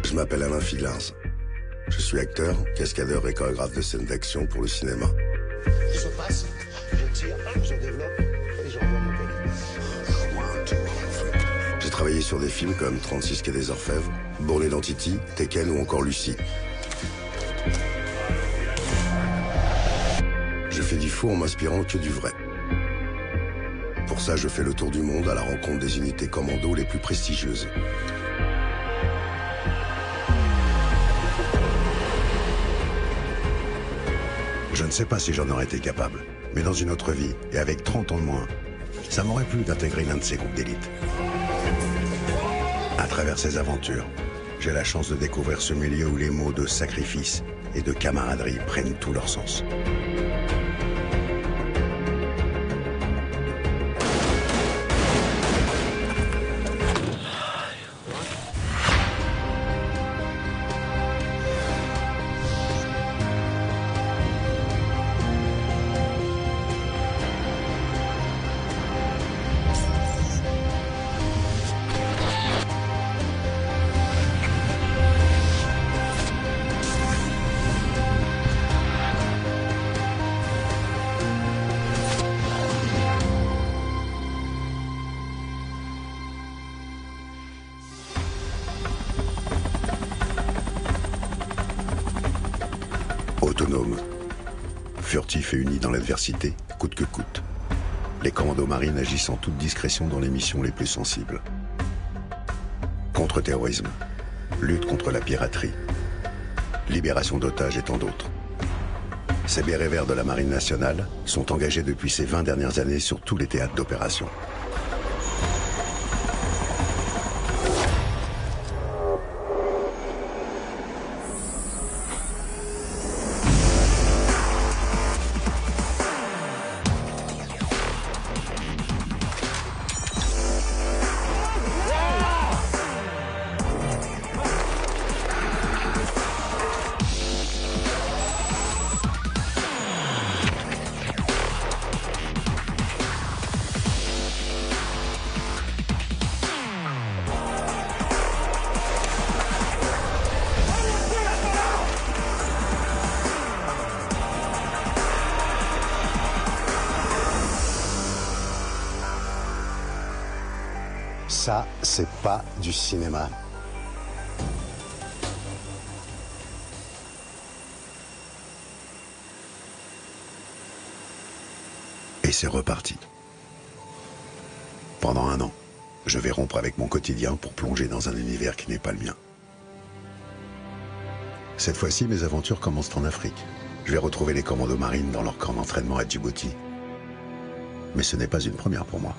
Je m'appelle Alain Figlars. Je suis acteur, cascadeur et chorégraphe de scènes d'action pour le cinéma. Je passe, je tire, je développe et je revois mon pays. J'ai travaillé sur des films comme 36 quai des Orfèvres, Bourne Identity, Tekken ou encore Lucie. Je fais du faux en m'inspirant que du vrai. Pour ça, je fais le tour du monde à la rencontre des unités commando les plus prestigieuses. Je ne sais pas si j'en aurais été capable, mais dans une autre vie, et avec 30 ans de moins, ça m'aurait plu d'intégrer l'un de ces groupes d'élite. À travers ces aventures, j'ai la chance de découvrir ce milieu où les mots de sacrifice et de camaraderie prennent tout leur sens. Autonome, furtif et uni dans l'adversité, coûte que coûte. Les commandos marines agissent en toute discrétion dans les missions les plus sensibles. Contre-terrorisme, lutte contre la piraterie, libération d'otages et tant d'autres. Ces bérets verts de la Marine nationale sont engagés depuis ces 20 dernières années sur tous les théâtres d'opération. Ça, c'est pas du cinéma. Et c'est reparti. Pendant un an, je vais rompre avec mon quotidien pour plonger dans un univers qui n'est pas le mien. Cette fois-ci, mes aventures commencent en Afrique. Je vais retrouver les commandos marines dans leur camp d'entraînement à Djibouti. Mais ce n'est pas une première pour moi.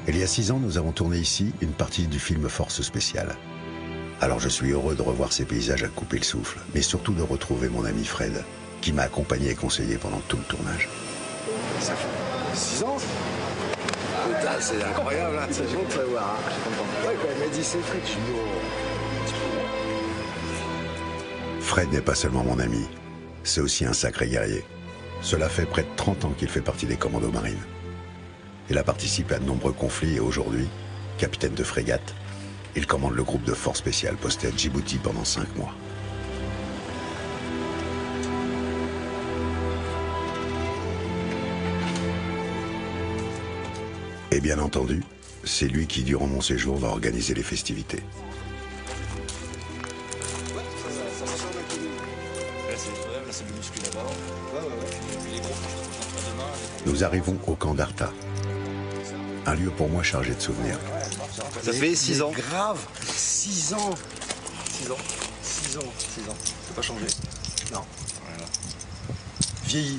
Il y a 6 ans, nous avons tourné ici une partie du film Force Spéciale. Alors je suis heureux de revoir ces paysages à couper le souffle, mais surtout de retrouver mon ami Fred, qui m'a accompagné et conseillé pendant tout le tournage. Ça fait 6 ans. Putain, c'est incroyable, hein. C'est bon de savoir, hein. Je suis content. Ouais, quand elle m'a dit c'est Fred, je suis Fred n'est pas seulement mon ami, c'est aussi un sacré guerrier. Cela fait près de 30 ans qu'il fait partie des commandos marines. Il a participé à de nombreux conflits et aujourd'hui, capitaine de frégate, il commande le groupe de force spéciale posté à Djibouti pendant 5 mois. Et bien entendu, c'est lui qui, durant mon séjour, va organiser les festivités. Nous arrivons au camp d'Arta. Un lieu pour moi chargé de souvenirs. Ça fait 6 ans. Grave, 6 ans. 6 ans. 6 ans. 6 ans. C'est pas changé. Non. Voilà. Vieilli.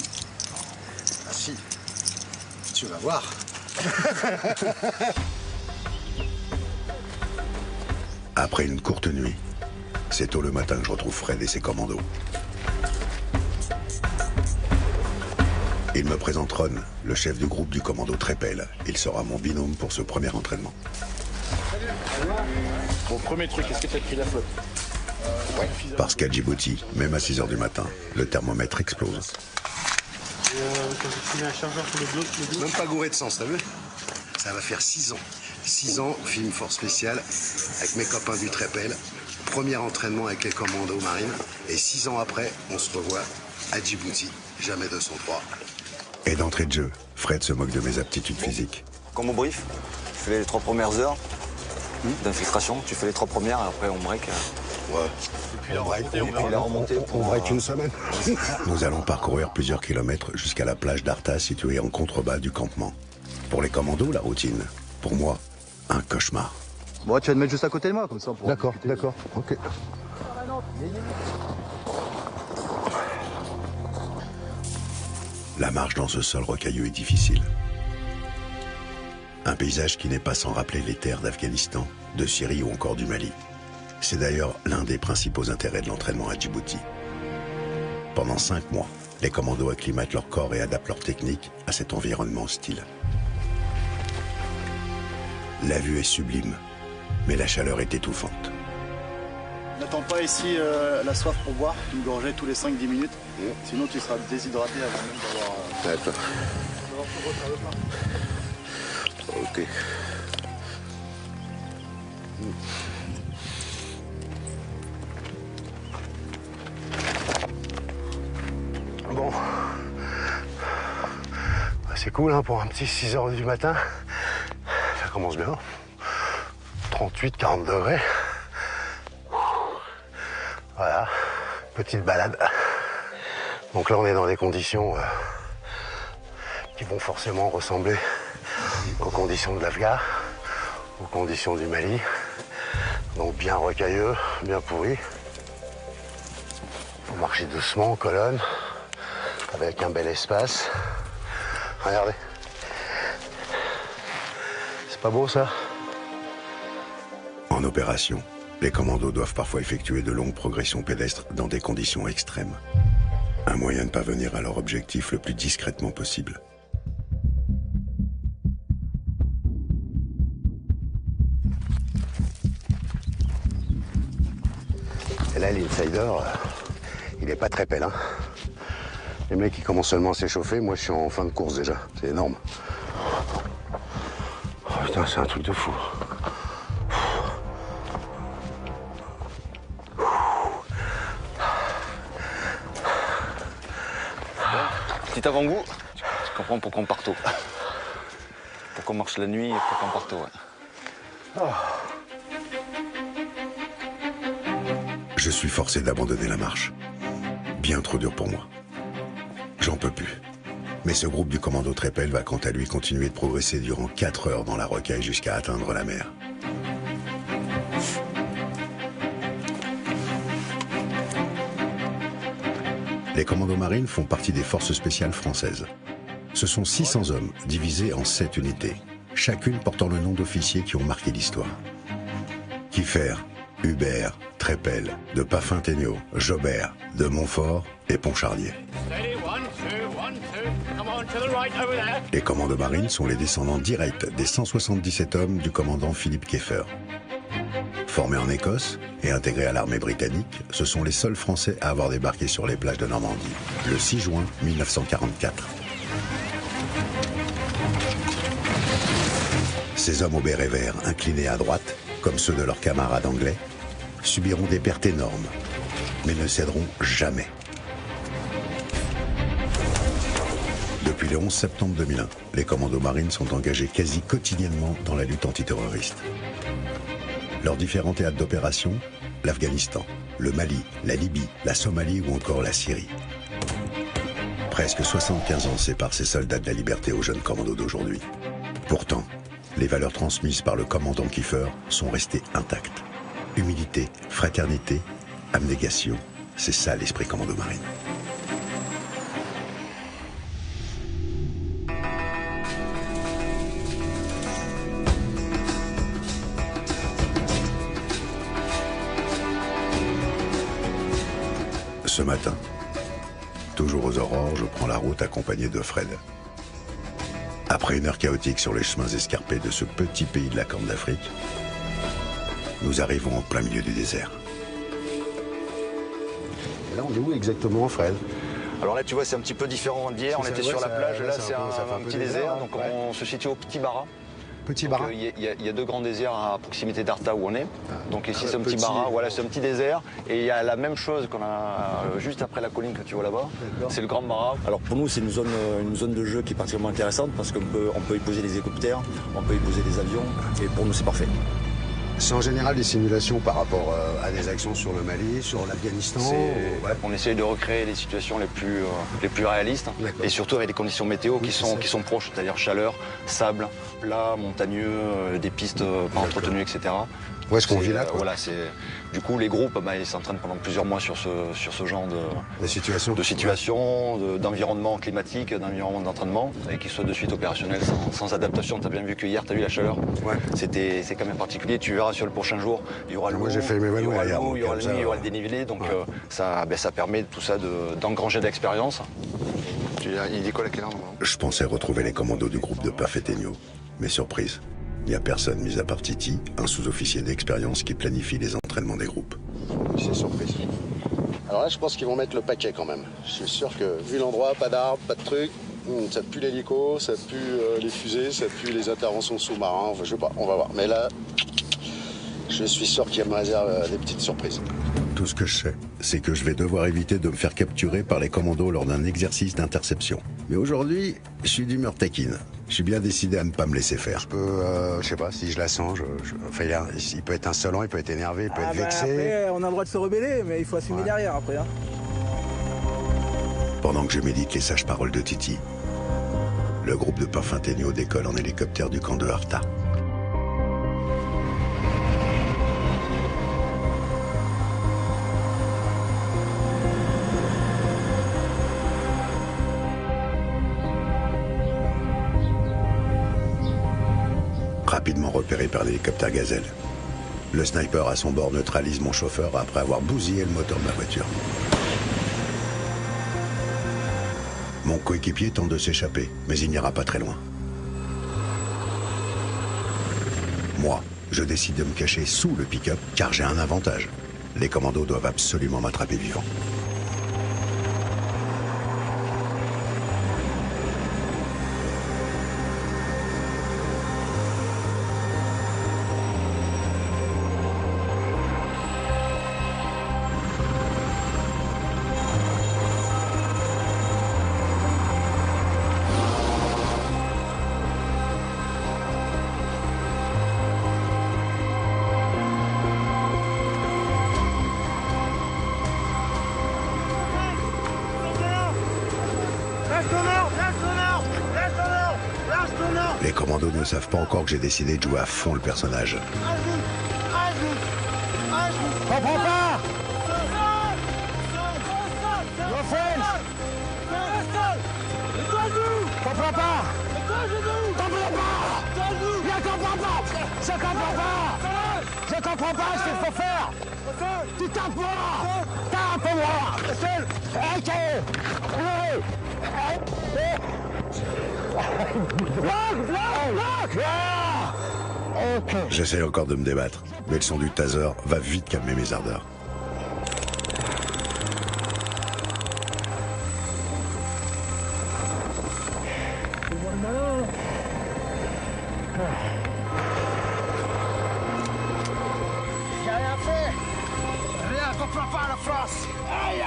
Ah si. Tu vas voir. Après une courte nuit, c'est tôt le matin que je retrouve Fred et ses commandos. Il me présente Ron, le chef du groupe du commando Trépel. Il sera mon binôme pour ce premier entraînement. Bon, premier truc, est-ce que tu as pris la flotte? Parce qu'à Djibouti, même à 6 h du matin, le thermomètre explose. Quand tu mets un chargeur sur le bloc, Même pas gouré de sens, t'as vu? Ça va faire 6 ans. 6 ans, film force spéciale, avec mes copains du Trépel. Premier entraînement avec les commandos marines. Et 6 ans après, on se revoit à Djibouti. Jamais 203. Et d'entrée de jeu, Fred se moque de mes aptitudes physiques. Comme au brief, tu fais les 3 premières heures d'infiltration, tu fais les 3 premières et après on break. Ouais. On break une semaine. Nous allons parcourir plusieurs kilomètres jusqu'à la plage d'Arta située en contrebas du campement. Pour les commandos, la routine. Pour moi, un cauchemar. Bon, tu vas te mettre juste à côté de moi, comme ça. D'accord, d'accord, ok. La marche dans ce sol rocailleux est difficile. Un paysage qui n'est pas sans rappeler les terres d'Afghanistan, de Syrie ou encore du Mali. C'est d'ailleurs l'un des principaux intérêts de l'entraînement à Djibouti. Pendant 5 mois, les commandos acclimatent leur corps et adaptent leur technique à cet environnement hostile. La vue est sublime, mais la chaleur est étouffante. N'attends pas ici la soif pour boire, une gorgée tous les 5-10 minutes. Sinon tu seras déshydraté avant même d'avoir... D'accord. Ok. Bon. C'est cool hein, pour un petit 6 h du matin. Ça commence bien. 38, 40 degrés. Voilà. Petite balade. Donc là on est dans des conditions qui vont forcément ressembler aux conditions de l'Afghan, aux conditions du Mali. Donc bien rocailleux, bien pourri. Faut marcher doucement en colonne, avec un bel espace. Regardez. C'est pas beau ça? En opération, les commandos doivent parfois effectuer de longues progressions pédestres dans des conditions extrêmes. Un moyen de parvenir à leur objectif le plus discrètement possible. Et là, l'insider, il est pas très pelle. Hein. Les mecs, ils commencent seulement à s'échauffer. Moi, je suis en fin de course déjà. C'est énorme. Oh, putain, c'est un truc de fou. Petit avant-goût, tu comprends pourquoi on part tôt. Pourquoi on marche la nuit et pourquoi on part tôt, ouais. Je suis forcé d'abandonner la marche. Bien trop dur pour moi. J'en peux plus. Mais ce groupe du commando Trépel va quant à lui continuer de progresser durant 4 heures dans la rocaille jusqu'à atteindre la mer. Les commandos marines font partie des forces spéciales françaises. Ce sont 600 hommes divisés en 7 unités, chacune portant le nom d'officiers qui ont marqué l'histoire. Kieffer, Hubert, Trépel, de Paffin-Tegnaud, Jobert, de Montfort et Ponchardier. Les commandos marines sont les descendants directs des 177 hommes du commandant Philippe Kieffer. Formés en Écosse et intégrés à l'armée britannique, ce sont les seuls Français à avoir débarqué sur les plages de Normandie, le 6 juin 1944. Ces hommes au béret vert, inclinés à droite, comme ceux de leurs camarades anglais, subiront des pertes énormes, mais ne céderont jamais. Depuis le 11 septembre 2001, les commandos marines sont engagés quasi quotidiennement dans la lutte antiterroriste. Leurs différents théâtres d'opération, l'Afghanistan, le Mali, la Libye, la Somalie ou encore la Syrie. Presque 75 ans séparent ces soldats de la liberté aux jeunes commandos d'aujourd'hui. Pourtant, les valeurs transmises par le commandant Kieffer sont restées intactes. Humilité, fraternité, abnégation, c'est ça l'esprit commando marine. Ce matin, toujours aux aurores, je prends la route accompagné de Fred. Après une heure chaotique sur les chemins escarpés de ce petit pays de la Corne d'Afrique, nous arrivons en plein milieu du désert. Et là, on est où exactement, Fred? Alors là, tu vois, c'est un petit peu différent d'hier. On était sur la plage, là, c'est un petit désert. Donc on se situe au Petit Bara. Petit Bara. Il y a deux grands déserts à proximité d'Arta où on est. Donc ici c'est un petit Bara, voilà, c'est un petit désert. Et il y a la même chose qu'on a juste après la colline que tu vois là-bas. C'est le Grand Bara. Alors pour nous c'est une zone de jeu qui est particulièrement intéressante parce qu'on peut y poser des hélicoptères, on peut y poser des avions. Et pour nous c'est parfait. C'est en général des simulations par rapport à des actions sur le Mali, sur l'Afghanistan. Ouais. On essaye de recréer les situations les plus réalistes et surtout avec des conditions météo qui sont proches, c'est-à-dire chaleur, sable, plat, montagneux, des pistes pas entretenues, etc. Où est-ce qu'on vit là voilà, du coup, les groupes, ils s'entraînent pendant plusieurs mois sur ce genre de situation, d'environnement climatique, d'environnement d'entraînement, et qu'ils soient de suite opérationnels sans adaptation. Tu as bien vu que hier, tu as vu la chaleur. Ouais. C'est quand même particulier. Tu verras sur le prochain jour, il y aura l'eau, il y aura la nuit, il y aura le dénivelé. Donc ça permet tout ça d'engranger de l'expérience. Il décolle à quelle heure? Je pensais retrouver les commandos du groupe de Pafeteño, mais surprise. Il n'y a personne, mis à part Titi, un sous-officier d'expérience qui planifie les entraînements des groupes. C'est surprise. Alors là, je pense qu'ils vont mettre le paquet quand même. Je suis sûr que, vu l'endroit, pas d'arbres, pas de trucs, ça pue l'hélico, ça pue les fusées, ça pue les interventions sous-marins, enfin, je sais pas, on va voir. Mais là, je suis sûr qu'ils me réservent des petites surprises. Tout ce que je sais, c'est que je vais devoir éviter de me faire capturer par les commandos lors d'un exercice d'interception. Mais aujourd'hui, je suis d'humeur taquine. Je suis bien décidé à ne pas me laisser faire. Je sais pas, si je la sens, enfin, il peut être insolent, il peut être énervé, il peut être vexé. Après, on a le droit de se rebeller, mais il faut assumer derrière après. Hein. Pendant que je médite les sages paroles de Titi, le groupe de Pafeteño décolle en hélicoptère du camp de Arta. Rapidement repéré par l'hélicoptère Gazelle. Le sniper à son bord neutralise mon chauffeur après avoir bousillé le moteur de ma voiture. Mon coéquipier tente de s'échapper, mais il n'ira pas très loin. Moi, je décide de me cacher sous le pick-up car j'ai un avantage. Les commandos doivent absolument m'attraper vivant. Les commandos ne savent pas encore que j'ai décidé de jouer à fond le personnage. Comprends pas. Comprends pas. Je comprends pas ce qu'il faut faire. Tu tapes moi. Tape moi. J'essaie encore de me débattre, mais le son du taser va vite calmer mes ardeurs. J'ai rien fait. Rien, comprends pas la France. Rien.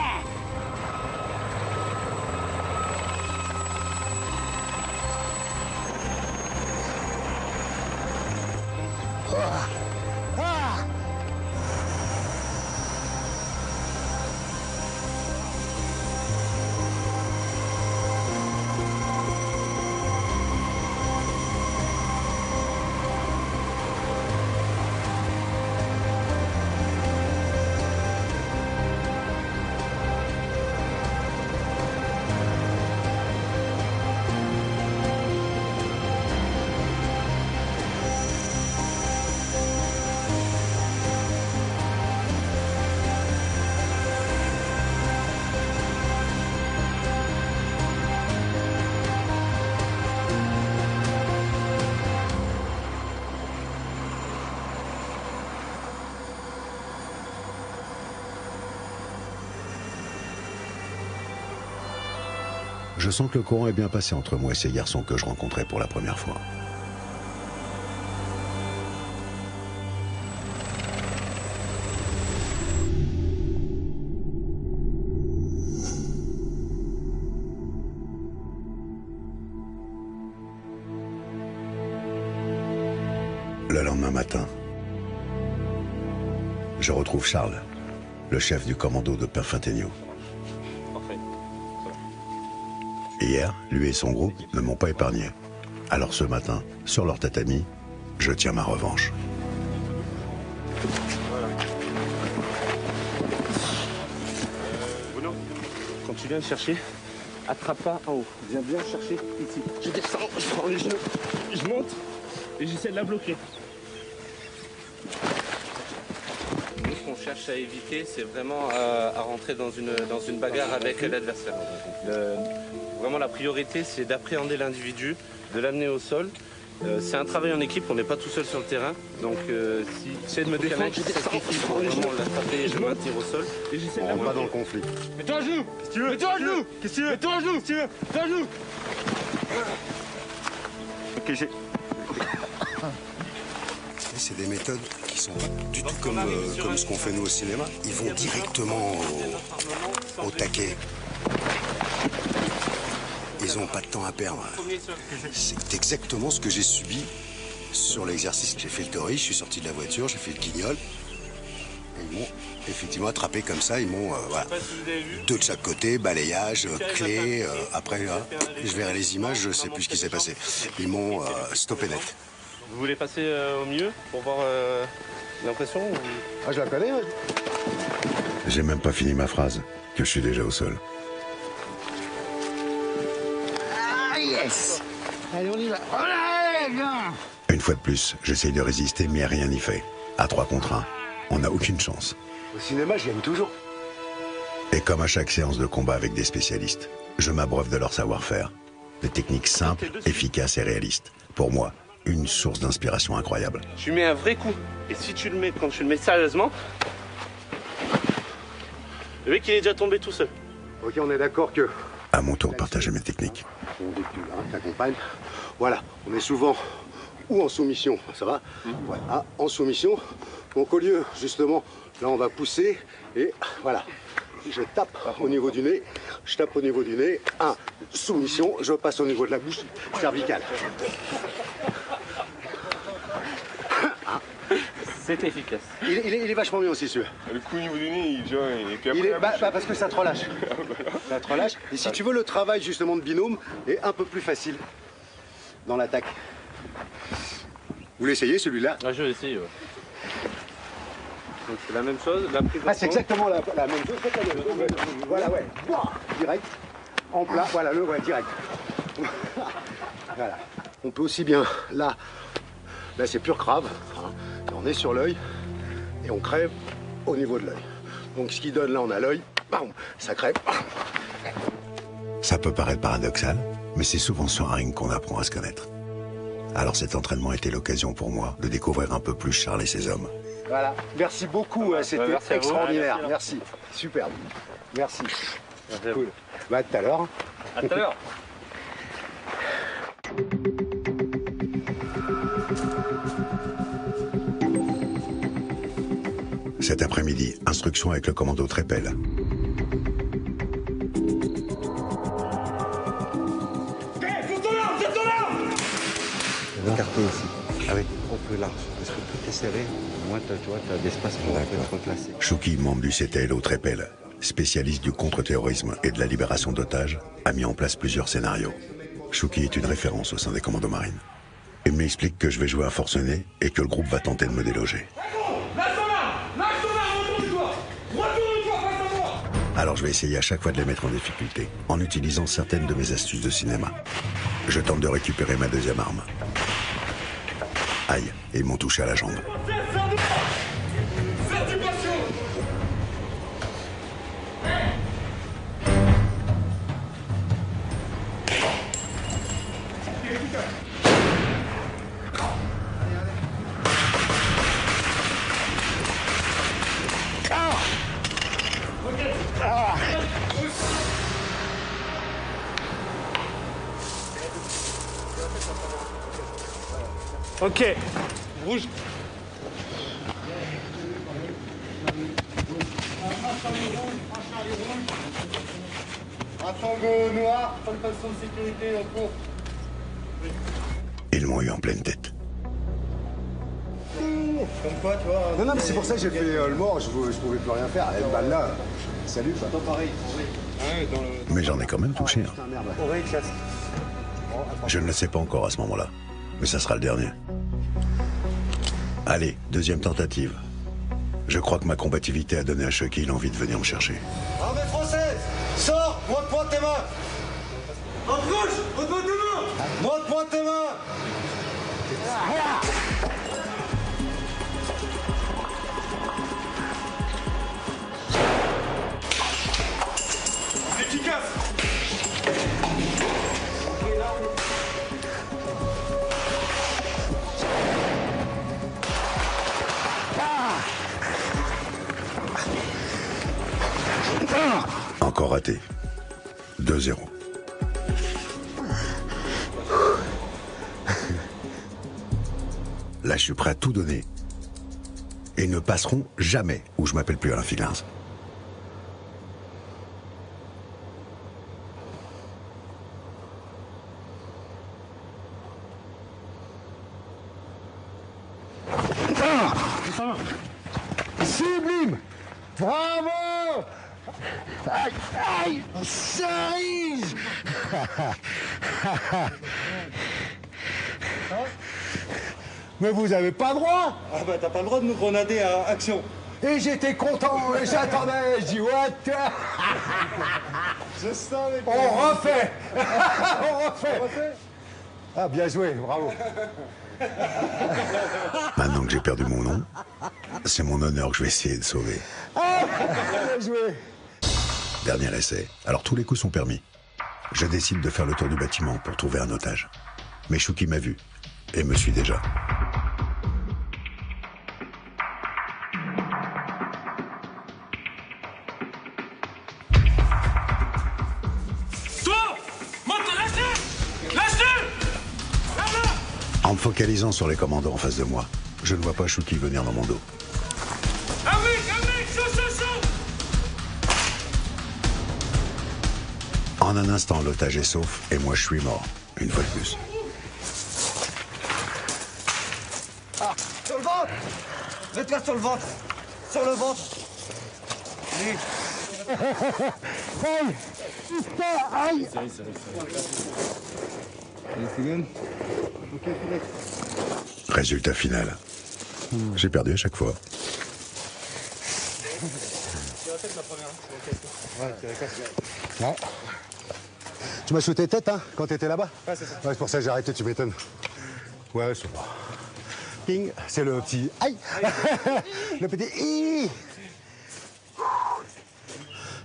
Je sens que le courant est bien passé entre moi et ces garçons que je rencontrais pour la première fois. Le lendemain matin, je retrouve Charles, le chef du commando de Perfintegno. Parfait. Hier, lui et son groupe ne m'ont pas épargné. Alors ce matin, sur leur tatami, je tiens ma revanche. Bruno, quand tu viens le chercher, attrape pas en haut. Viens bien chercher ici. Je descends, je prends les genoux, je monte et j'essaie de la bloquer. Nous, ce qu'on cherche à éviter, c'est vraiment à rentrer dans une bagarre avec l'adversaire. Vraiment, la priorité, c'est d'appréhender l'individu, de l'amener au sol. C'est un travail en équipe, on n'est pas tout seul sur le terrain. Donc, si tu de me défendre, je sacrifie pour vraiment l'attraper et le maintenir au sol. Et j'essaie On de la rentre pas bloquer. dans le conflit. Mets-toi à genoux. Qu'est-ce que tu veux? Mets-toi à genoux. Qu'est-ce que tu veux? Mets-toi à genoux. Qu'est-ce que tu veux? Mets-toi à genoux. Ok, j'ai. C'est des méthodes qui sont pas du tout comme ce qu'on fait nous au cinéma. Ils vont directement au taquet. Ils n'ont pas de temps à perdre. C'est exactement ce que j'ai subi sur l'exercice. J'ai fait le tori, je suis sorti de la voiture, j'ai fait le guignol. Et ils m'ont effectivement attrapé comme ça. Ils m'ont, voilà, deux de chaque côté, balayage, clé. Après, là, je verrai les images, je ne sais plus ce qui s'est passé. Ils m'ont stoppé net. Vous voulez passer au milieu pour voir l'impression ou... Ah, je la connais, ouais. J'ai même pas fini ma phrase, que je suis déjà au sol. Ah, yes! Allez, on y va. Allez, viens! Une fois de plus, j'essaye de résister, mais rien n'y fait. À 3 contre 1, on n'a aucune chance. Au cinéma, je gagne toujours. Et comme à chaque séance de combat avec des spécialistes, je m'abreuve de leur savoir-faire. Des techniques simples, efficaces et réalistes. Pour moi, une source d'inspiration incroyable. Tu mets un vrai coup. Et si tu le mets, quand tu le mets sérieusement, le mec il est déjà tombé tout seul. Ok, on est d'accord que... À mon tour de partager mes techniques. On dit que tu t'accompagnes. Voilà, on est souvent ou en soumission, ça va? Ouais, ah, en soumission. Donc au lieu, justement, là on va pousser et voilà. Je tape au niveau du nez, je tape au niveau du nez. Soumission, je passe au niveau de la bouche cervicale. C'est efficace. Il est vachement bien aussi celui-là. Le coup au niveau du nez, et puis après, Parce que ça te relâche. Ça te relâche. Et si tu veux, le travail justement de binôme est un peu plus facile dans l'attaque. Vous l'essayez celui-là? Ah, je vais essayer, ouais. Donc c'est la même chose, la prise de Ah, c'est fond. exactement la même chose. Faites la même chose. Voilà, ouais. Direct. En plat, voilà, direct. Voilà. On peut aussi bien, là c'est pur crave. Hein. On est sur l'œil et on crève au niveau de l'œil. Donc ce qui donne, là on a l'œil, bam, ça crève. Ça peut paraître paradoxal, mais c'est souvent sur un ring qu'on apprend à se connaître. Alors cet entraînement était l'occasion pour moi de découvrir un peu plus Charles et ses hommes. Voilà, merci beaucoup, c'était merci à vous. extraordinaire. Merci, superbe. Merci. Merci à vous. Cool. Bah, à tout à l'heure. À tout à l'heure. Cet après-midi, instruction avec le commando Trépel. Un quartier ici, avec un peu large, parce que tout est serré. Moi, tu vois, tu as d'espace pour être replacé. Chouki, membre du CTL au Trépel, spécialiste du contre-terrorisme et de la libération d'otages, a mis en place plusieurs scénarios. Chouki est une référence au sein des commandos marines. Il m'explique que je vais jouer un forcené et que le groupe va tenter de me déloger. Alors je vais essayer à chaque fois de les mettre en difficulté, en utilisant certaines de mes astuces de cinéma. Je tente de récupérer ma deuxième arme. Aïe, ils m'ont touché à la jambe. Ok, rouge. Un tango noir, pas de façon de sécurité en cours. Ils m'ont eu en pleine tête. Comme quoi, tu vois. Non, mais c'est pour ça que j'ai fait le mort, je pouvais plus rien faire. Et le balle là, salut. Toi, pareil. Mais j'en ai quand même touché un. Je ne le sais pas encore à ce moment-là, mais ça sera le dernier. Allez, deuxième tentative. Je crois que ma combativité a donné à Chucky l'envie de venir me chercher. Armée française, sors, montre-moi tes mains. En gauche, montre-moi tes mains. Montre-moi tes mains. Efficace. Encore raté. 2-0. Là, je suis prêt à tout donner. Et ils ne passeront jamais où je m'appelle plus Alain Figlins. Sublime. Bravo. Aïe, aïe, cerise. Mais vous avez pas le droit. Ah bah t'as pas le droit de nous grenader à action. Et j'étais content, et j'attendais, je dis what. Je savais que... On refait. On refait. Ah, bien joué, bravo. Maintenant que j'ai perdu mon nom, c'est mon honneur que je vais essayer de sauver. Ah, bien joué. Dernier essai. Alors tous les coups sont permis. Je décide de faire le tour du bâtiment pour trouver un otage. Mais Chucky m'a vu et me suit déjà. En me focalisant sur les commandos en face de moi, je ne vois pas Chucky venir dans mon dos. En un instant, l'otage est sauf et moi je suis mort, une fois de plus. Ah, sur le ventre. Mets-toi sur le ventre. Sur le ventre. Allez. Aïe. Aïe. Résultat final. J'ai perdu à chaque fois. Ouais. Tu m'as shooté tête, hein, quand t'étais là-bas? Ouais, c'est ça. Ouais, c'est pour ça que j'ai arrêté, tu m'étonnes. Ouais, c'est bon. Ping, c'est le petit... Aïe. Le petit... Hi.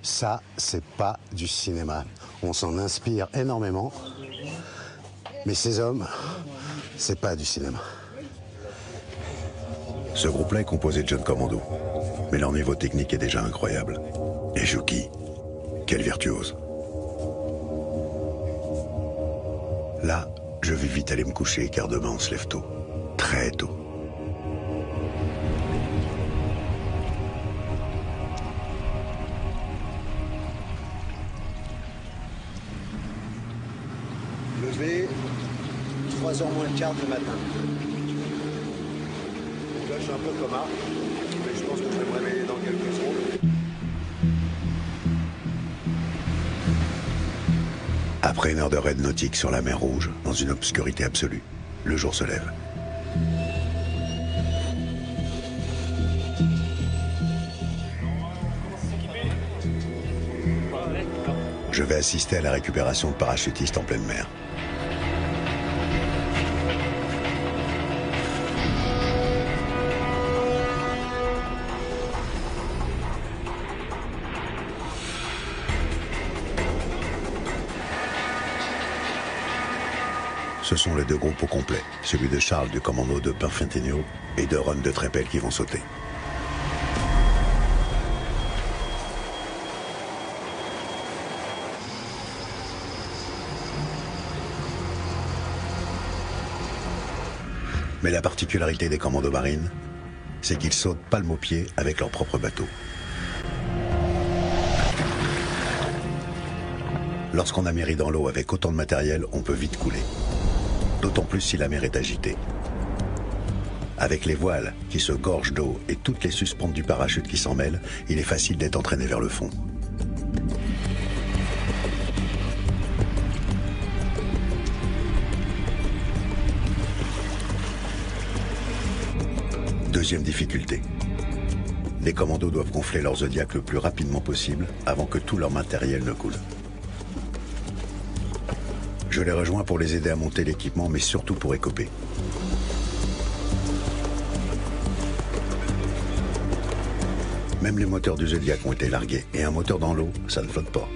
Ça, c'est pas du cinéma. On s'en inspire énormément. Mais ces hommes, c'est pas du cinéma. Ce groupe-là est composé de jeunes commandos. Mais leur niveau technique est déjà incroyable. Et Chucky, quel virtuose. Là, je vais vite aller me coucher car demain on se lève tôt. Très tôt. Levé, 3h moins le quart du matin. Donc là, je suis un peu coma, mais je pense que je vais me réveiller dans quelques secondes. Après une heure de raid nautique sur la mer Rouge, dans une obscurité absolue, le jour se lève. Je vais assister à la récupération de parachutistes en pleine mer. Ce sont les deux groupes au complet, celui de Charles du commando de Pinfintegno et de Ron de Trépel qui vont sauter. Mais la particularité des commandos marines, c'est qu'ils sautent palme au pied avec leur propre bateau. Lorsqu'on a mairie dans l'eau avec autant de matériel, on peut vite couler. D'autant plus si la mer est agitée. Avec les voiles qui se gorgent d'eau et toutes les suspentes du parachute qui s'en mêlent, il est facile d'être entraîné vers le fond. Deuxième difficulté. Les commandos doivent gonfler leur Zodiac le plus rapidement possible avant que tout leur matériel ne coule. Je les rejoins pour les aider à monter l'équipement, mais surtout pour écoper. Même les moteurs du Zodiac ont été largués, et un moteur dans l'eau, ça ne flotte pas.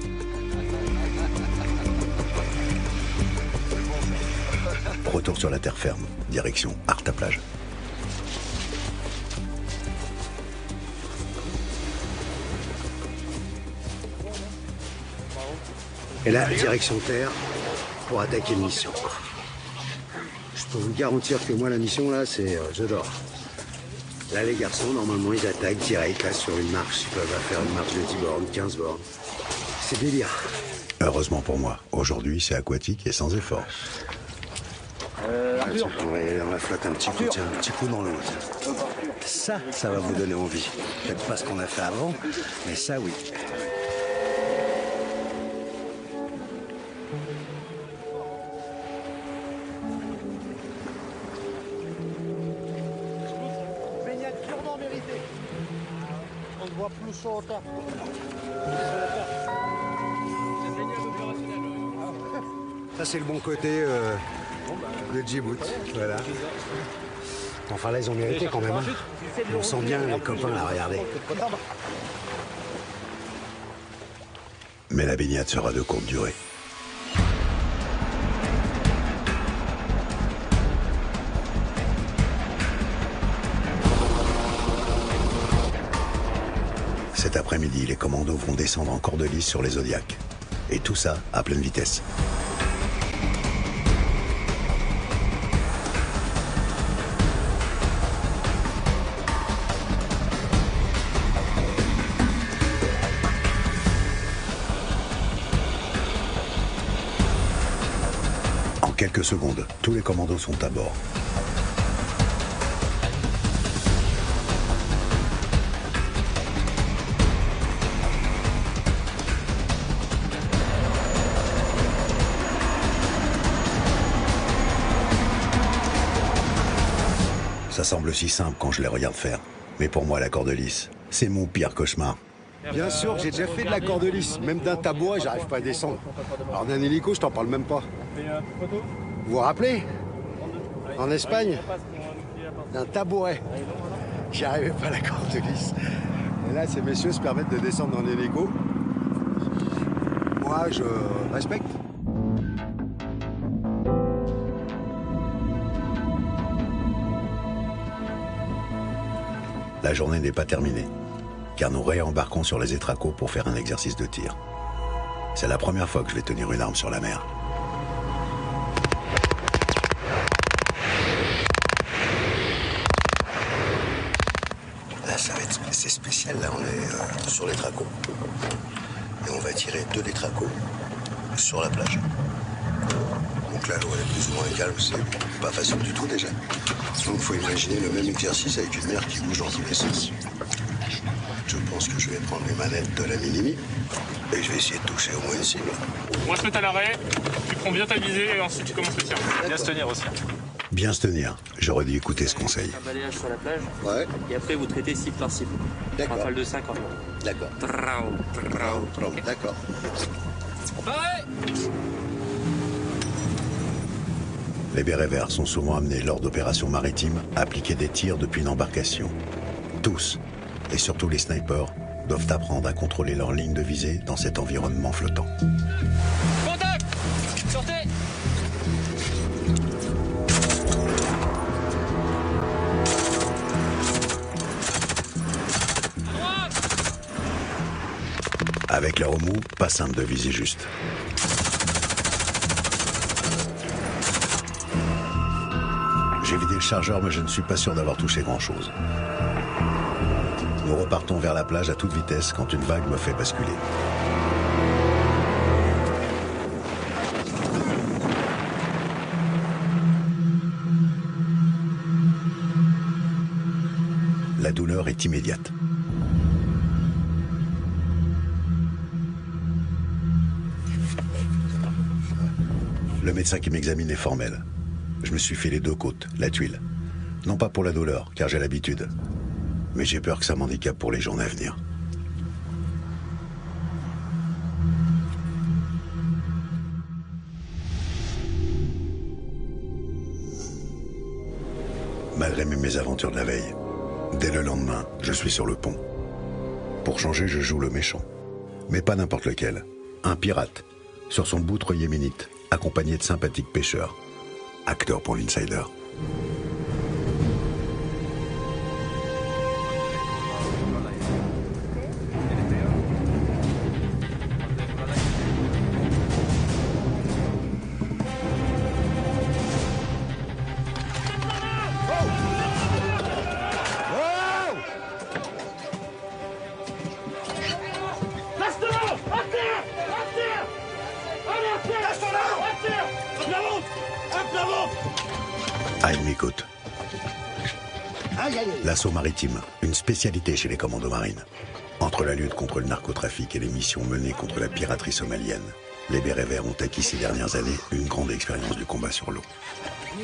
Retour sur la terre ferme, direction Arta-Plage. Et là, direction terre pour attaquer une mission. Je peux vous garantir que moi, la mission, là, c'est je dors. Là, les garçons, normalement, ils attaquent direct, là, sur une marche. Ils peuvent faire une marche de 10 bornes, 15 bornes. C'est délire. Heureusement pour moi, aujourd'hui, c'est aquatique et sans effort. Tiens, on va y aller dans la flotte un petit coup, tiens, un petit coup dans l'eau. Ça va vous donner envie. Peut-être pas ce qu'on a fait avant, mais ça, oui. Ça, c'est le bon côté de Djibouti, voilà. Enfin, là, ils ont mérité quand même. Hein. On sent bien les copains, là, regardez. Mais la baignade sera de courte durée. Cet après-midi, les commandos vont descendre en corde lisse sur les Zodiacs. Et tout ça à pleine vitesse. En quelques secondes, tous les commandos sont à bord. Ça semble si simple quand je les regarde faire. Mais pour moi, la corde lisse, c'est mon pire cauchemar. Bien sûr, j'ai déjà fait de la corde lisse. Même d'un tabouret, j'arrive pas à descendre. Alors d'un hélico, je t'en parle même pas. Vous vous rappelez? En Espagne, d'un tabouret. J'y arrivais pas à la corde lisse. Et là, ces messieurs se permettent de descendre dans l'hélico. Moi, je respecte. La journée n'est pas terminée, car nous réembarquons sur les étracos pour faire un exercice de tir. C'est la première fois que je vais tenir une arme sur la mer. Là, ça va être c'est spécial. Là, on est sur les tracos. Et on va tirer 2 des tracos sur la plage. Donc là, l'eau est plus ou moins calme. C'est pas facile du tout déjà. Donc, il faut imaginer le même exercice avec une mer qui bouge dans tous les sens. Je pense que je vais prendre les manettes de la Minimi et je vais essayer de toucher au moins une cible. On va se mettre à l'arrêt, tu prends bien ta visée et ensuite tu commences le tir. Bien se tenir aussi. Bien se tenir, j'aurais dû écouter ce conseil. Un balayage sur la plage, ouais. Et après vous traitez cible par cible. D'accord. Rafale de 5 en D'accord. D'accord. Les bérets verts sont souvent amenés lors d'opérations maritimes à appliquer des tirs depuis une embarcation. Tous, et surtout les snipers, doivent apprendre à contrôler leur ligne de visée dans cet environnement flottant. Contact! Sortez! Avec les remous, pas simple de viser juste. J'ai vidé le chargeur, mais je ne suis pas sûr d'avoir touché grand-chose. Nous repartons vers la plage à toute vitesse quand une vague me fait basculer. la douleur est immédiate. Le médecin qui m'examine est formel. Je me suis fait les 2 côtes, la tuile. Non pas pour la douleur, car j'ai l'habitude. Mais j'ai peur que ça m'handicape pour les journées à venir. Malgré mes mésaventures de la veille, dès le lendemain, je suis sur le pont. Pour changer, je joue le méchant. Mais pas n'importe lequel. Un pirate, sur son boutre yéménite, accompagné de sympathiques pêcheurs. Acteur pour l'insider. Haine-mes-côtes. L'assaut maritime, une spécialité chez les commandos marines. Entre la lutte contre le narcotrafic et les missions menées contre la piraterie somalienne, les bérets verts ont acquis ces dernières années une grande expérience du combat sur l'eau.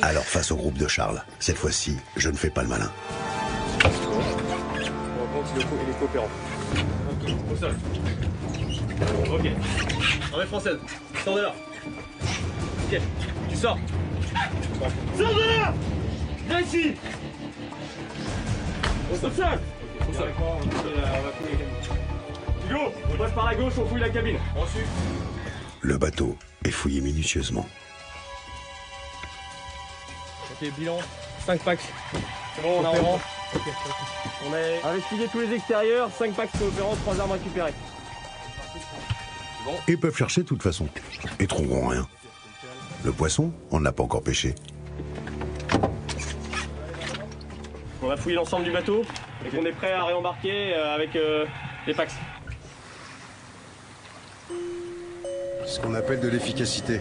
Alors face au groupe de Charles, cette fois-ci, je ne fais pas le malin. On remonte, il est coopérant. Ok, au sol. Ok. Armée française, sors de là. Ok, tu sors. Sors de là. Viens ici. Au sol. Au sol. On va fouiller la cabine. Hugo, on passe par la gauche, on fouille la cabine. Ensuite. Le bateau est fouillé minutieusement. Ok, bilan, 5 packs. C'est bon, on a en rang. On a investigué tous les extérieurs, 5 packs coopérants, 3 armes récupérées. Bon. Ils peuvent chercher de toute façon. Ils trouveront rien. Le poisson, on ne l'a pas encore pêché. On a fouillé l'ensemble du bateau et qu'on est prêt à réembarquer avec les packs. Ce qu'on appelle de l'efficacité.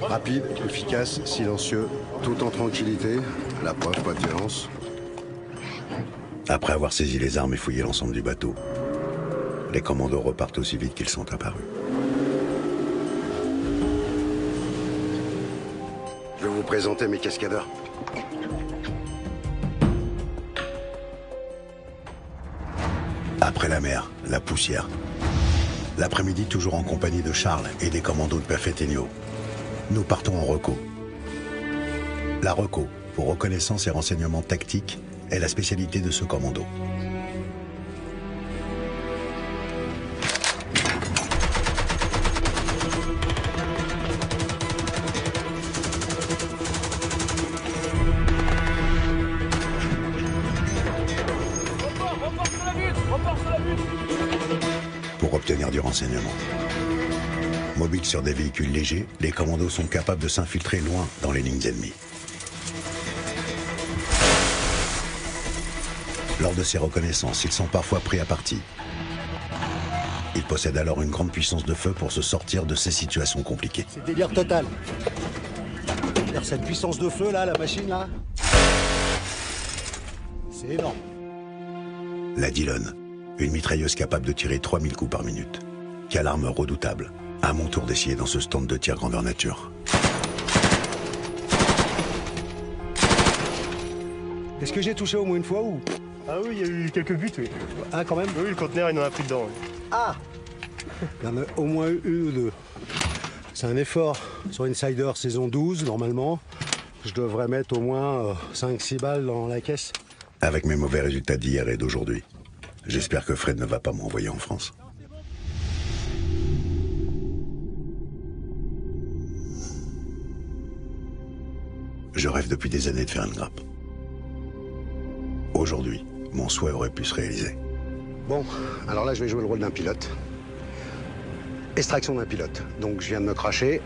Rapide, efficace, silencieux, tout en tranquillité. La preuve, pas de violence. Après avoir saisi les armes et fouillé l'ensemble du bateau, les commandos repartent aussi vite qu'ils sont apparus. Je vais vous présenter mes cascadeurs. Après la mer, la poussière. L'après-midi, toujours en compagnie de Charles et des commandos de Perfettegno. Nous partons en reco. La reco, pour reconnaissance et renseignements tactiques, est la spécialité de ce commando. Pour obtenir du renseignement. Mobiles sur des véhicules légers, les commandos sont capables de s'infiltrer loin dans les lignes ennemies. Lors de ces reconnaissances, ils sont parfois pris à partie. Ils possèdent alors une grande puissance de feu pour se sortir de ces situations compliquées. C'est délire total. Cette puissance de feu là, la machine là, c'est énorme. La Dillon, une mitrailleuse capable de tirer 3000 coups par minute. Quelle arme redoutable. À mon tour d'essayer dans ce stand de tir grandeur nature. Est-ce que j'ai touché au moins une fois ou? Ah oui, il y a eu quelques buts, oui. Ah, quand même? Oui, le conteneur, il en a pris dedans. Oui. Ah! Il y en a au moins une ou deux. C'est un effort sur Insider saison 12, normalement. Je devrais mettre au moins 5-6 balles dans la caisse. Avec mes mauvais résultats d'hier et d'aujourd'hui, j'espère que Fred ne va pas m'envoyer en France. Je rêve depuis des années de faire une grappe. Aujourd'hui, mon souhait aurait pu se réaliser. Bon, alors là, je vais jouer le rôle d'un pilote. Extraction d'un pilote. Donc, je viens de me cracher.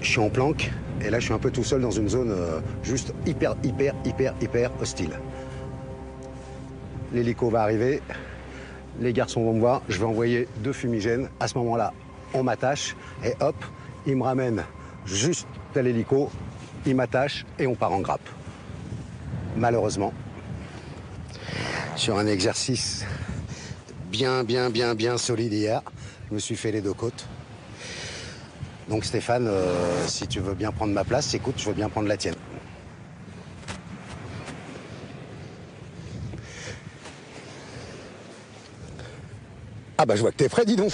Je suis en planque. Et là, je suis un peu tout seul dans une zone juste hyper hostile. L'hélico va arriver. Les garçons vont me voir. Je vais envoyer 2 fumigènes. À ce moment-là, on m'attache. Et hop, ils me ramènent juste à l'hélico. Ils m'attachent et on part en grappe. Malheureusement, Sur un exercice bien solide hier, je me suis fait les 2 côtes. Donc Stéphane, si tu veux bien prendre ma place, écoute, je veux bien prendre la tienne. Ah bah je vois que t'es prêt, dis donc.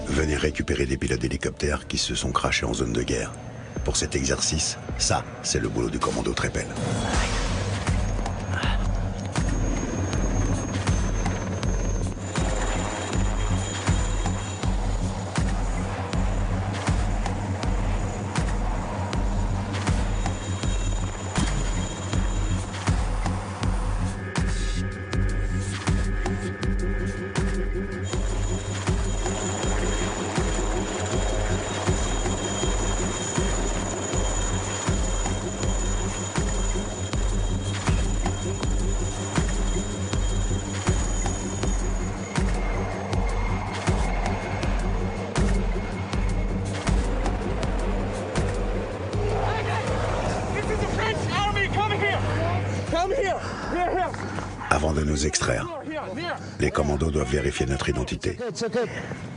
Venez récupérer des pilotes d'hélicoptères qui se sont crashés en zone de guerre. Pour cet exercice, ça, c'est le boulot du commando Trepel. Avant de nous extraire, les commandos doivent vérifier notre identité.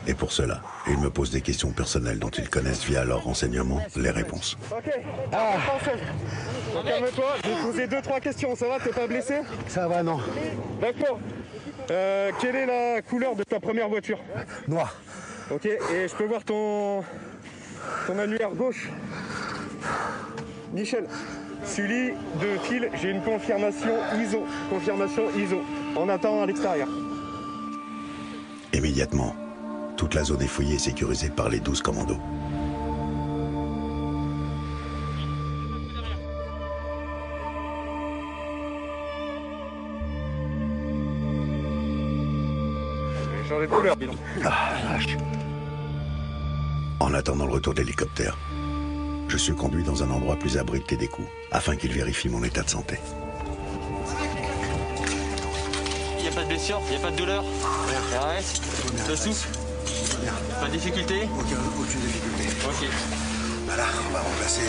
Et pour cela, ils me posent des questions personnelles dont ils connaissent via leurs renseignements les réponses. Ok, française. Calme-toi, je vais te poser 2-3 questions, ça va, t'es pas blessé? Ça va, non. D'accord. Quelle est la couleur de ta première voiture? Noir. Ok, et je peux voir ton annulaire gauche? Michel, celui de fil, j'ai une confirmation ISO. Confirmation ISO. On attend à l'extérieur. Immédiatement, toute la zone est fouillée et sécurisée par les 12 commandos. J'ai changé de couleur, bilan. Ah, vache. En attendant le retour de l'hélicoptère, je suis conduit dans un endroit plus abrité des coups, afin qu'il vérifie mon état de santé. Il n'y a pas de blessure, il n'y a pas de douleur. Arrête. Le souffle. Pas de difficulté? Aucune difficulté. Ok. Voilà, on va remplacer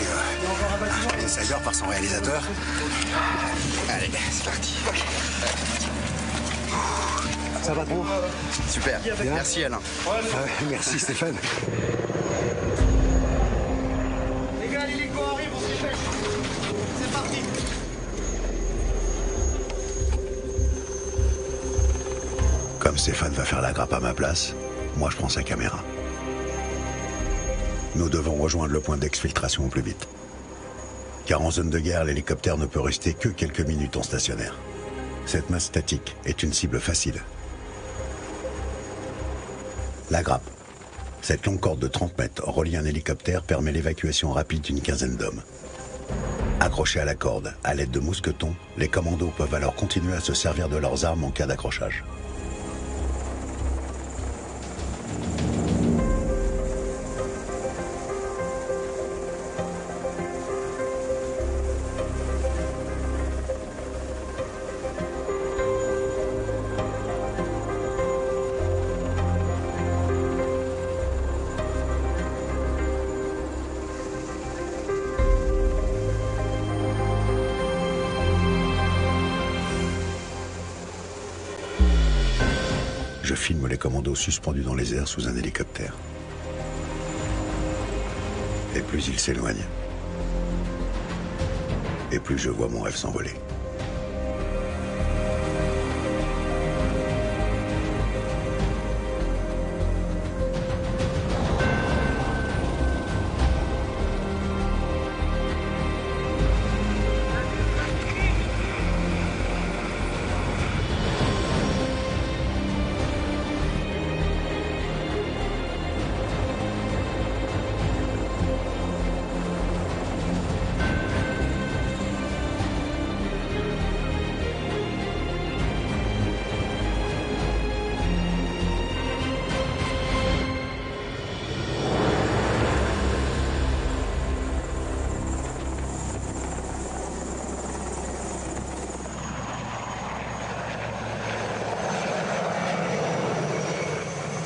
les Cyber par son réalisateur. Allez, c'est parti. Ça va trop? Super, bien. Merci Alain. Merci Stéphane. Les gars, l'hélico arrive, on se dépêche. C'est parti. Comme Stéphane va faire la grappe à ma place, moi je prends sa caméra. Nous devons rejoindre le point d'exfiltration au plus vite. Car en zone de guerre, l'hélicoptère ne peut rester que quelques minutes en stationnaire. Cette masse statique est une cible facile. La grappe. Cette longue corde de 30 mètres reliée à un hélicoptère permet l'évacuation rapide d'une quinzaine d'hommes. Accrochés à la corde, à l'aide de mousquetons, les commandos peuvent alors continuer à se servir de leurs armes en cas d'accrochage. Je filme les commandos suspendus dans les airs sous un hélicoptère. Et plus ils s'éloignent, et plus je vois mon rêve s'envoler.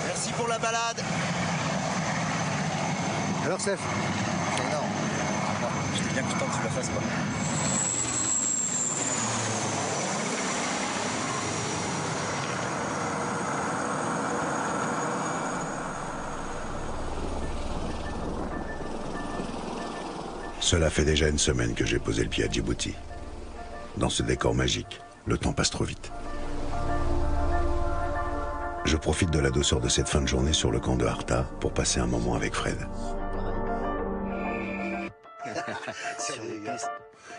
Merci pour la balade. Alors, Steph? C'est énorme. J'étais bien content que tu la fasses pas. Cela fait déjà une semaine que j'ai posé le pied à Djibouti. Dans ce décor magique, le temps passe trop vite. Je profite de la douceur de cette fin de journée sur le camp de Harta pour passer un moment avec Fred.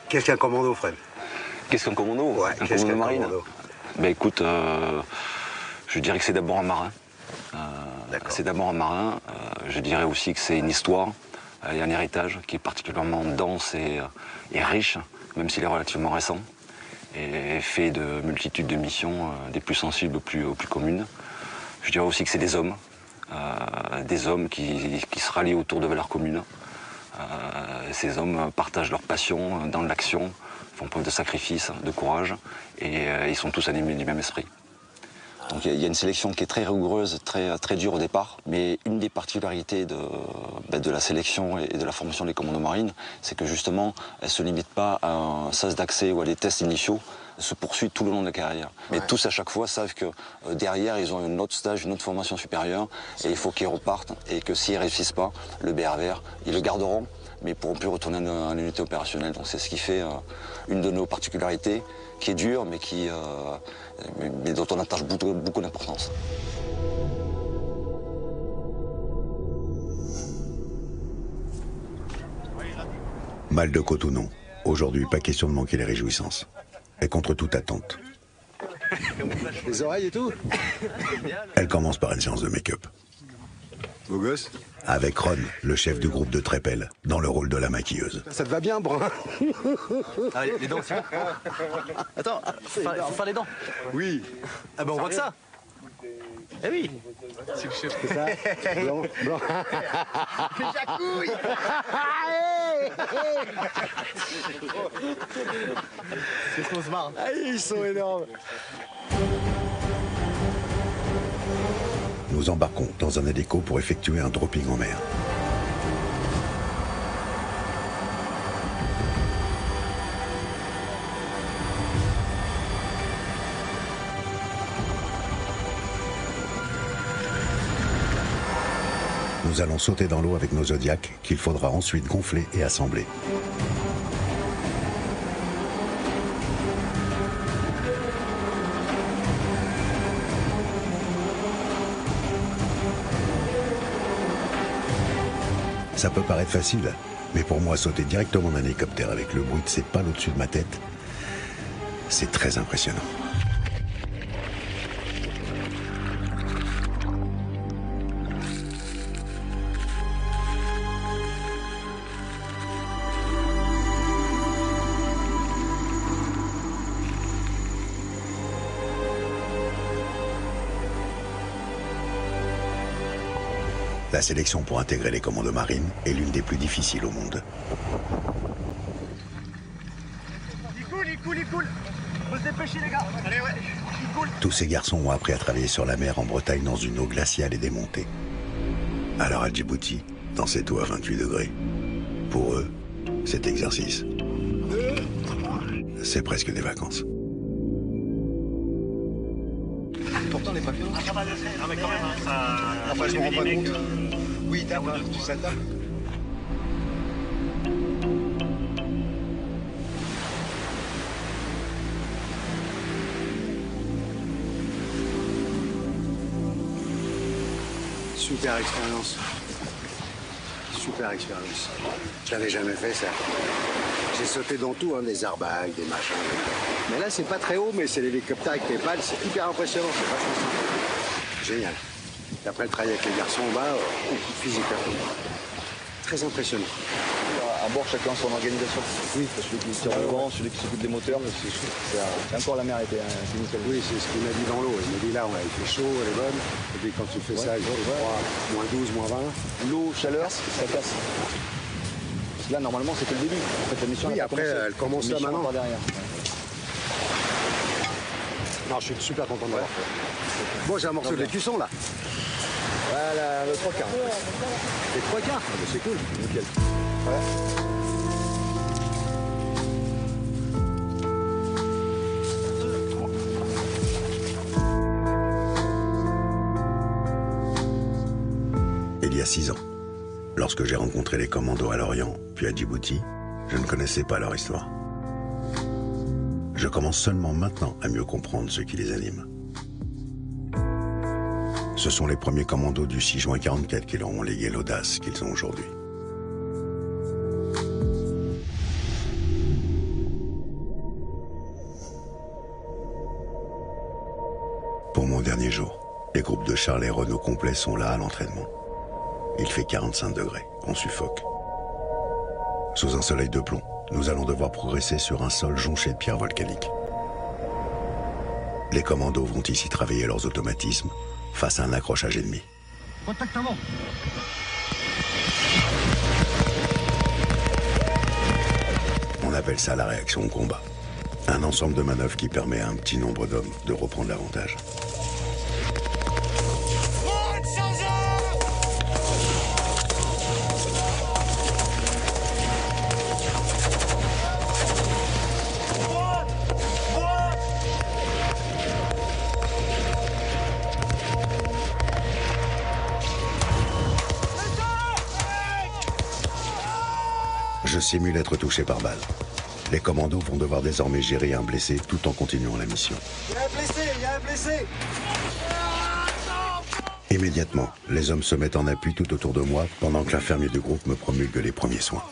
Qu'est-ce qu'un commando, Fred? Qu'est-ce qu'un commando? Ouais, un commando marine. Ben écoute, je dirais que c'est d'abord un marin. C'est d'abord un marin. Je dirais aussi que c'est une histoire et un héritage qui est particulièrement dense et riche, même s'il est relativement récent, et fait de multitudes de missions, des plus sensibles aux plus communes. Je dirais aussi que c'est des hommes qui se rallient autour de valeurs communes. Ces hommes partagent leur passion dans l'action, font preuve de sacrifice, de courage, et ils sont tous animés du même esprit. Donc il y a une sélection qui est très rigoureuse, très dure au départ, mais une des particularités de la sélection et de la formation des commandos marines, c'est que justement, elle ne se limite pas à un sas d'accès ou à des tests initiaux, elle se poursuit tout le long de la carrière. Mais tous à chaque fois savent que derrière, ils ont un autre stage, une autre formation supérieure, et il faut qu'ils repartent, et que s'ils ne réussissent pas, le BRVR, ils le garderont, mais ils ne pourront plus retourner en unité opérationnelle. Donc c'est ce qui fait une de nos particularités, qui est dure, mais dont on attache beaucoup d'importance. Mal de côte ou non, aujourd'hui, pas question de manquer les réjouissances. Et contre toute attente. Les oreilles et tout. Elle commence par une séance de make-up. Beau gosse. Avec Ron, le chef du groupe de Trépel, dans le rôle de la maquilleuse. Ça te va bien, Brun? Ah, les dents aussi. Attends, faut faire les dents. Oui. Ah ben on voit que ça. Eh oui. C'est le chef. C'est ça. Blanc, blanc. Jacouille. C'est qu'on se marre. Ah, ils sont énormes. Nous embarquons dans un hélico pour effectuer un dropping en mer. Nous allons sauter dans l'eau avec nos Zodiacs qu'il faudra ensuite gonfler et assembler. Ça peut paraître facile, mais pour moi, sauter directement d'un hélicoptère avec le bruit de ses pales au-dessus de ma tête, c'est très impressionnant. La sélection pour intégrer les commandos marines est l'une des plus difficiles au monde. Il coule. Faut se dépêcher, les gars. Allez, ouais. Il coule. Tous ces garçons ont appris à travailler sur la mer en Bretagne dans une eau glaciale et démontée. Alors à Djibouti, dans cette eau à 28 degrés, pour eux, cet exercice, c'est presque des vacances. Pourtant, les papillons. Ça va le faire. Non, mais quand même, hein, ça. Enfin, je me rends pas compte. Oui, tape, ça tape. Super expérience. Super expérience. Je l'avais jamais fait, ça. J'ai sauté dans tout, hein, des airbags, des machins. Mais là, c'est pas très haut, mais c'est l'hélicoptère avec les pales. C'est hyper impressionnant. C'est vachement sympa. Génial. Et après, le travail avec les garçons en bas, physique. Très impressionnant. À bord, chacun son organisation. Oui, celui qui tire le vent, celui qui s'occupe des moteurs. C'est encore la mer était nickel. Oui, c'est ce qu'il m'a dit dans l'eau. Il m'a dit là, ouais, il fait chaud, elle est bonne. Et puis quand tu fais ça, il fait froid, moins 12, moins 20. L'eau, chaleur, ça casse. Parce que là, normalement, c'était le début. En fait, la mission, oui, après, elle commence là maintenant. Par derrière. Non, je suis super content de l'avoir fait. Bon, j'ai un morceau de cuisson là. Voilà, le 3/4. Les 3/4, c'est cool. Nickel. Il y a 6 ans, lorsque j'ai rencontré les commandos à Lorient, puis à Djibouti, Je ne connaissais pas leur histoire. Je commence seulement maintenant à mieux comprendre ce qui les anime. Ce sont les premiers commandos du 6 juin 44 qui leur ont légué l'audace qu'ils ont aujourd'hui. Pour mon dernier jour, les groupes de Charles et Renaud complets sont là à l'entraînement. Il fait 45 degrés, on suffoque. Sous un soleil de plomb, nous allons devoir progresser sur un sol jonché de pierres volcaniques. Les commandos vont ici travailler leurs automatismes face à un accrochage ennemi. Contact avant. On appelle ça la réaction au combat. Un ensemble de manœuvres qui permet à un petit nombre d'hommes de reprendre l'avantage. Je simule être touché par balle. Les commandos vont devoir désormais gérer un blessé tout en continuant la mission. Il y a un blessé, il y a un blessé. Immédiatement, les hommes se mettent en appui tout autour de moi pendant que l'infirmier du groupe me promulgue les premiers soins.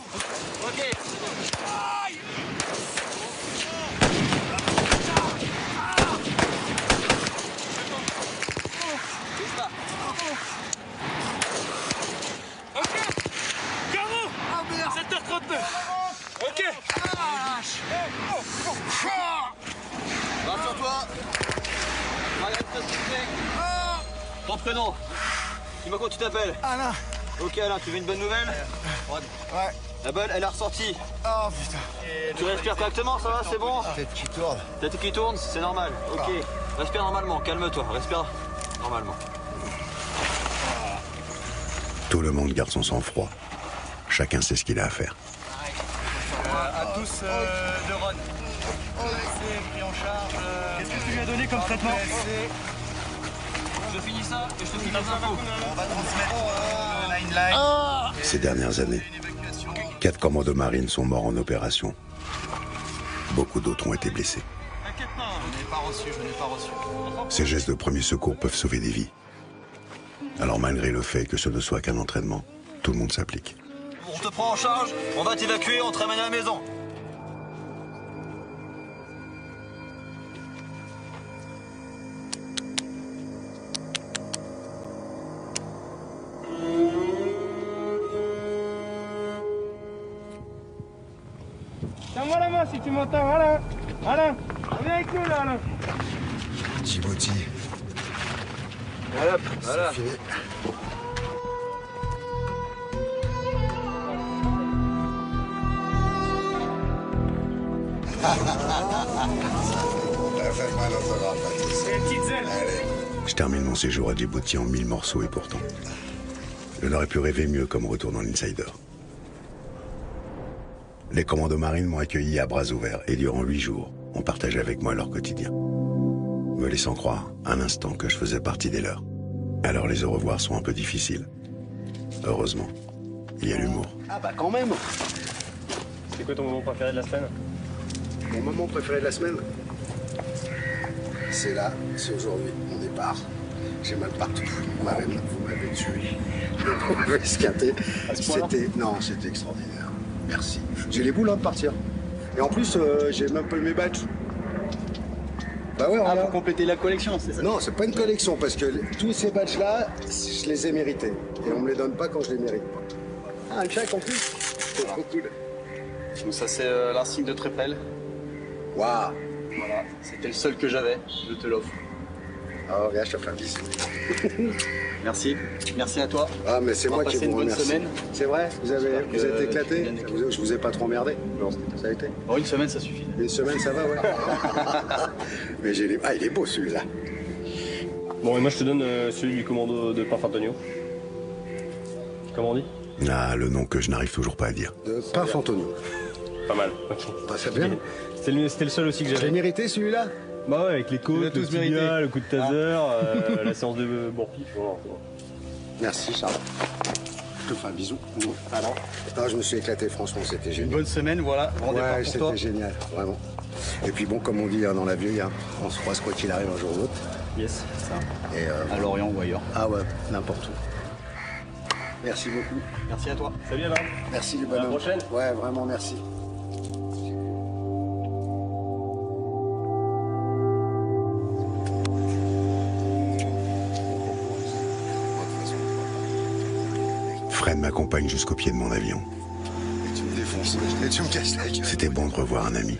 Ton prénom? Dis-moi comment tu t'appelles? Alain. Ok Alain, tu veux une bonne nouvelle? Ouais. La balle, elle est ressortie. Oh putain. Tu respires correctement, ça va, c'est bon? Tête qui tourne. Ta tête qui tourne, c'est normal. Ok. Respire normalement, calme-toi, respire normalement. Tout le monde garde son sang-froid. Chacun sait ce qu'il a à faire. À tous de Ron. Pris en charge. Qu'est-ce que tu lui as donné comme traitement? Je finis ça et je te finis les infos. On va transmettre line. Ces dernières années, 4 commandos marines sont morts en opération. Beaucoup d'autres ont été blessés. T'inquiète pas, je n'ai pas reçu. Ces gestes de premier secours peuvent sauver des vies. Alors malgré le fait que ce ne soit qu'un entraînement, tout le monde s'applique. On te prend en charge, on va t'évacuer, on te ramène à la maison. Tiens-moi la main si tu m'entends, Alain. Alain, viens avec nous là, Alain. Djibouti. Voilà. Fini. Fais-moi un autographe, Baptiste. Allez. Je termine mon séjour à Djibouti en 1000 morceaux et pourtant, je n'aurais pu rêver mieux comme retour dans l'Insider. Les commandos marines m'ont accueilli à bras ouverts et durant 8 jours, ont partagé avec moi leur quotidien, me laissant croire un instant que je faisais partie des leurs. Alors les au revoir sont un peu difficiles. Heureusement, il y a l'humour. Ah bah quand même. C'est quoi ton moment préféré de la semaine? Mon moment préféré de la semaine, c'est là, c'est aujourd'hui, mon départ. J'ai mal partout. Marine, vous m'avez tué. Vous m'avez esquinté. C'était extraordinaire. Merci. J'ai les boules de partir. Et en plus, j'ai même pas eu mes badges. Bah ouais, voilà. Pour compléter la collection, c'est ça? Non, c'est pas une collection, parce que tous ces badges-là, je les ai mérités. Et on me les donne pas quand je les mérite pas. Ah, un chèque en plus. C'est trop cool. Donc ça, c'est l'insigne de Trépel. Waouh. Voilà, c'était le seul que j'avais, je te l'offre. Oh, regarde, je te fais un bisou. Merci, merci à toi. Ah, mais c'est moi qui vous remercie. Semaine. C'est vrai? Vous êtes éclaté? Je vous ai pas trop emmerdé? Non, ça a été? Bon, une semaine, ça suffit. Une semaine, ça va, ouais. Mais j'ai les... Ah, il est beau celui-là. Bon, et moi je te donne celui du commando de Pinfantonio. Comment on dit? Ah, le nom que je n'arrive toujours pas à dire. De Pinfantonio. Pas mal, ok. Bah, c'est bien. C'était le seul aussi que j'avais. J'ai mérité celui-là? Bah ouais, avec les côtes, le tibia, le coup de taser, la séance de Bourpi. Bon. Merci, Charles. te fais un bisou. Alors, Je me suis éclaté, franchement, c'était une génial. bonne semaine, voilà. Grand départ Ouais, pour toi. c'était génial, vraiment. Et puis bon, comme on dit dans la vieille, hein, on se croise quoi qu'il arrive un jour ou l'autre. Yes, c'est ça. Et, À Lorient ou ailleurs. Ah ouais, n'importe où. Merci beaucoup. Merci à toi. Salut Alain. Merci les À la bonhommes. prochaine. Ouais, vraiment merci. Fred m'accompagne jusqu'au pied de mon avion. Et tu me défonces, et tu me casses la gueule. C'était bon de revoir un ami.